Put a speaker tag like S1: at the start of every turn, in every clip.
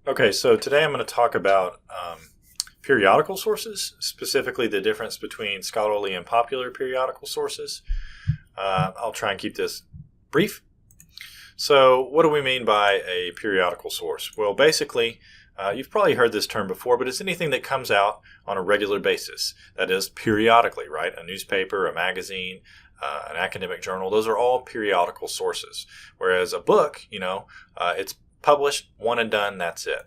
S1: Okay, so today I'm going to talk about periodical sources, specifically the difference between scholarly and popular periodical sources. I'll try and keep this brief. So what do we mean by a periodical source? Well, basically, you've probably heard this term before, but it's anything that comes out on a regular basis. That is, periodically, right? A newspaper, a magazine, an academic journal, those are all periodical sources. Whereas a book, it's published, one and done, that's it.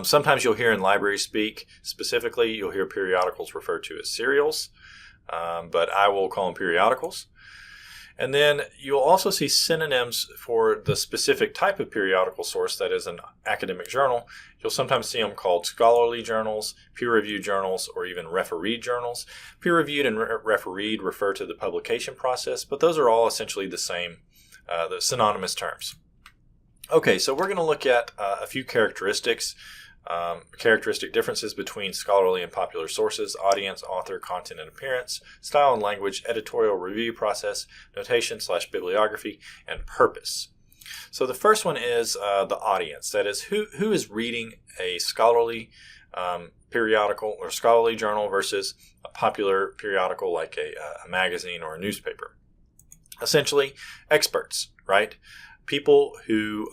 S1: Sometimes you'll hear in library speak, specifically, you'll hear periodicals referred to as serials, but I will call them periodicals. And then you'll also see synonyms for the specific type of periodical source that is an academic journal. You'll sometimes see them called scholarly journals, peer-reviewed journals, or even refereed journals. Peer-reviewed and refereed refer to the publication process, but those are all essentially the same, the synonymous terms. Okay, so we're going to look at a few characteristic differences between scholarly and popular sources: audience, author, content and appearance, style and language, editorial review process, notation/bibliography, and purpose. So the first one is the audience. That is, who is reading a scholarly periodical or scholarly journal versus a popular periodical like a magazine or a newspaper. Essentially, experts, right? People who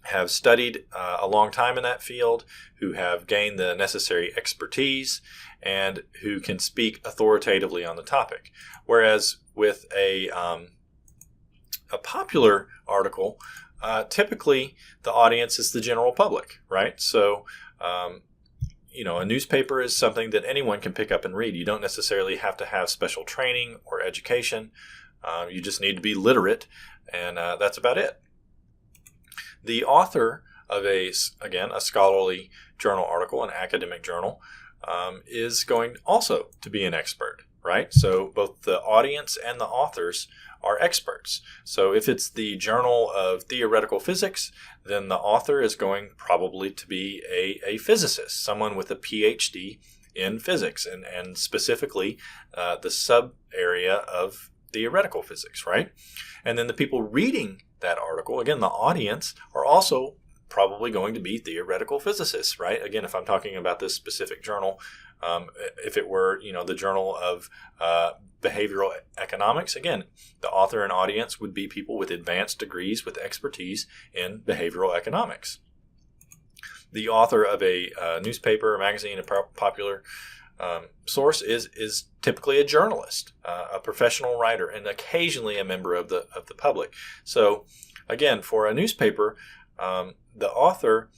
S1: have studied a long time in that field, who have gained the necessary expertise, and who can speak authoritatively on the topic. Whereas with a popular article, typically the audience is the general public, right? So, a newspaper is something that anyone can pick up and read. You don't necessarily have to have special training or education. You just need to be literate, and that's about it. The author of a scholarly journal article, an academic journal, is going also to be an expert, right? So both the audience and the authors are experts. So if it's the Journal of Theoretical Physics, then the author is going probably to be a physicist, someone with a PhD in physics, and specifically the sub-area of theoretical physics, right? And then the people reading that article, again, the audience, are also probably going to be theoretical physicists, right? Again, if I'm talking about this specific journal, if it were, the Journal of Behavioral Economics, again, the author and audience would be people with advanced degrees with expertise in behavioral economics. The author of a newspaper, a magazine, a popular source is typically a journalist, a professional writer, and occasionally a member of the public. So, again, for a newspaper, the author,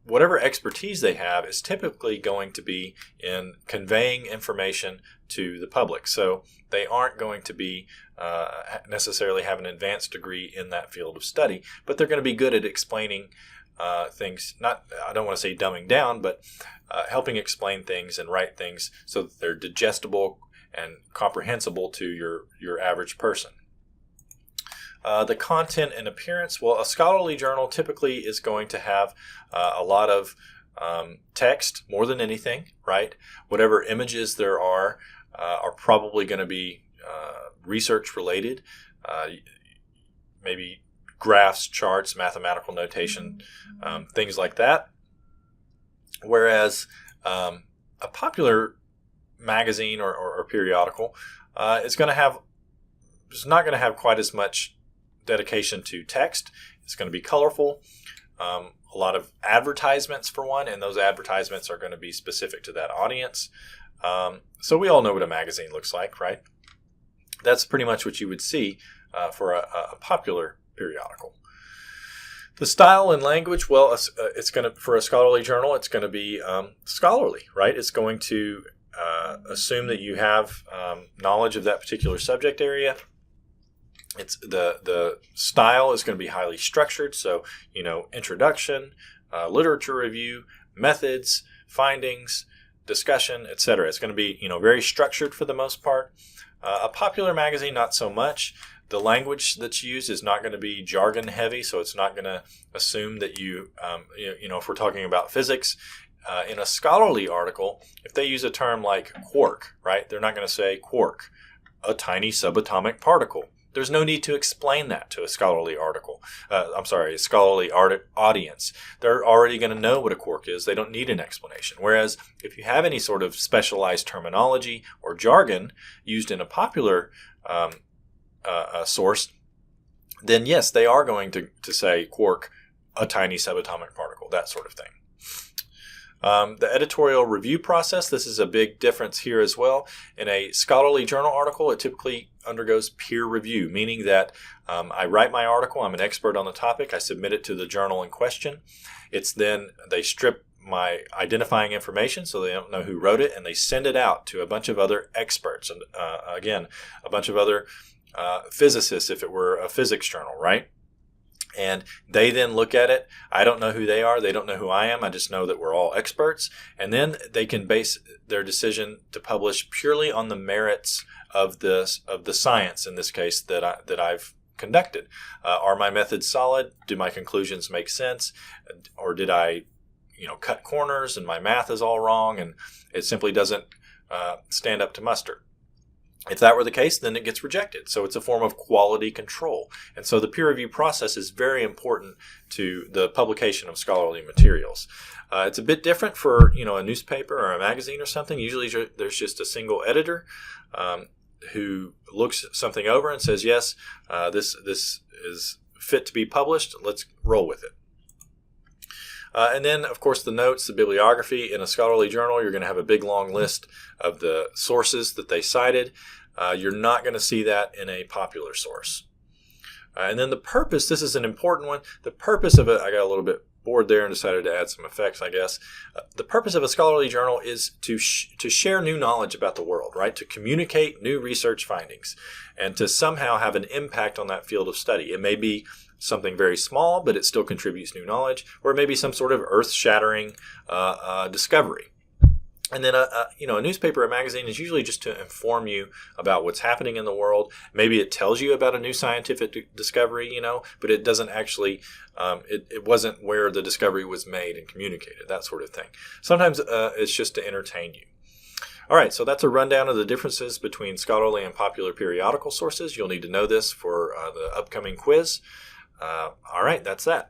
S1: whatever expertise they have, is typically going to be in conveying information to the public. So they aren't going to be necessarily have an advanced degree in that field of study, but they're going to be good at explaining things. I don't want to say dumbing down, but helping explain things and write things so that they're digestible and comprehensible to your average person. The content and appearance. Well, a scholarly journal typically is going to have a lot of text more than anything, right? Whatever images there are probably going to be research related, maybe graphs, charts, mathematical notation, things like that. Whereas a popular magazine or periodical is not going to have quite as much dedication to text. It's going to be colorful, a lot of advertisements for one, and those advertisements are going to be specific to that audience. So we all know what a magazine looks like, right? That's pretty much what you would see for a popular periodical. The style and language, well, it's going to, for a scholarly journal, it's going to be scholarly, right? It's going to assume that you have knowledge of that particular subject area. It's the style is going to be highly structured. So, introduction, literature review, methods, findings, discussion, etc. It's going to be, very structured for the most part. A popular magazine, not so much. The language that's used is not going to be jargon heavy, so it's not going to assume that if we're talking about physics, in a scholarly article, if they use a term like quark, right, they're not going to say quark, a tiny subatomic particle. There's no need to explain that to a scholarly article. A scholarly audience. They're already going to know what a quark is. They don't need an explanation. Whereas if you have any sort of specialized terminology or jargon used in a popular source, then yes, they are going to say quark, a tiny subatomic particle, that sort of thing. The editorial review process, this is a big difference here as well. In a scholarly journal article, it typically undergoes peer review, meaning that I write my article, I'm an expert on the topic, I submit it to the journal in question. It's then they strip my identifying information so they don't know who wrote it, and they send it out to a bunch of other experts, and again, a bunch of other physicists if it were a physics journal, right? And they then look at it. I don't know who they are. They don't know who I am. I just know that we're all experts. And then they can base their decision to publish purely on the merits of the science, in this case, that I've conducted. Are my methods solid? Do my conclusions make sense? Or did I cut corners and my math is all wrong and it simply doesn't stand up to muster? If that were the case, then it gets rejected. So it's a form of quality control. And so the peer review process is very important to the publication of scholarly materials. It's a bit different for a newspaper or a magazine or something. Usually there's just a single editor who looks something over and says, yes, this is fit to be published. Let's roll with it. And then, of course, the notes, the bibliography. In a scholarly journal, you're going to have a big, long list of the sources that they cited. You're not going to see that in a popular source. And then the purpose, this is an important one. The purpose of it, I got a little bit bored there and decided to add some effects, I guess. The purpose of a scholarly journal is to share new knowledge about the world, right? To communicate new research findings and to somehow have an impact on that field of study. It may be something very small, but it still contributes new knowledge, or maybe some sort of earth-shattering discovery. And then a newspaper or magazine is usually just to inform you about what's happening in the world. Maybe it tells you about a new scientific discovery, but it doesn't actually, it wasn't where the discovery was made and communicated, that sort of thing. Sometimes it's just to entertain you. All right, so that's a rundown of the differences between scholarly and popular periodical sources. You'll need to know this for the upcoming quiz. All right, that's that.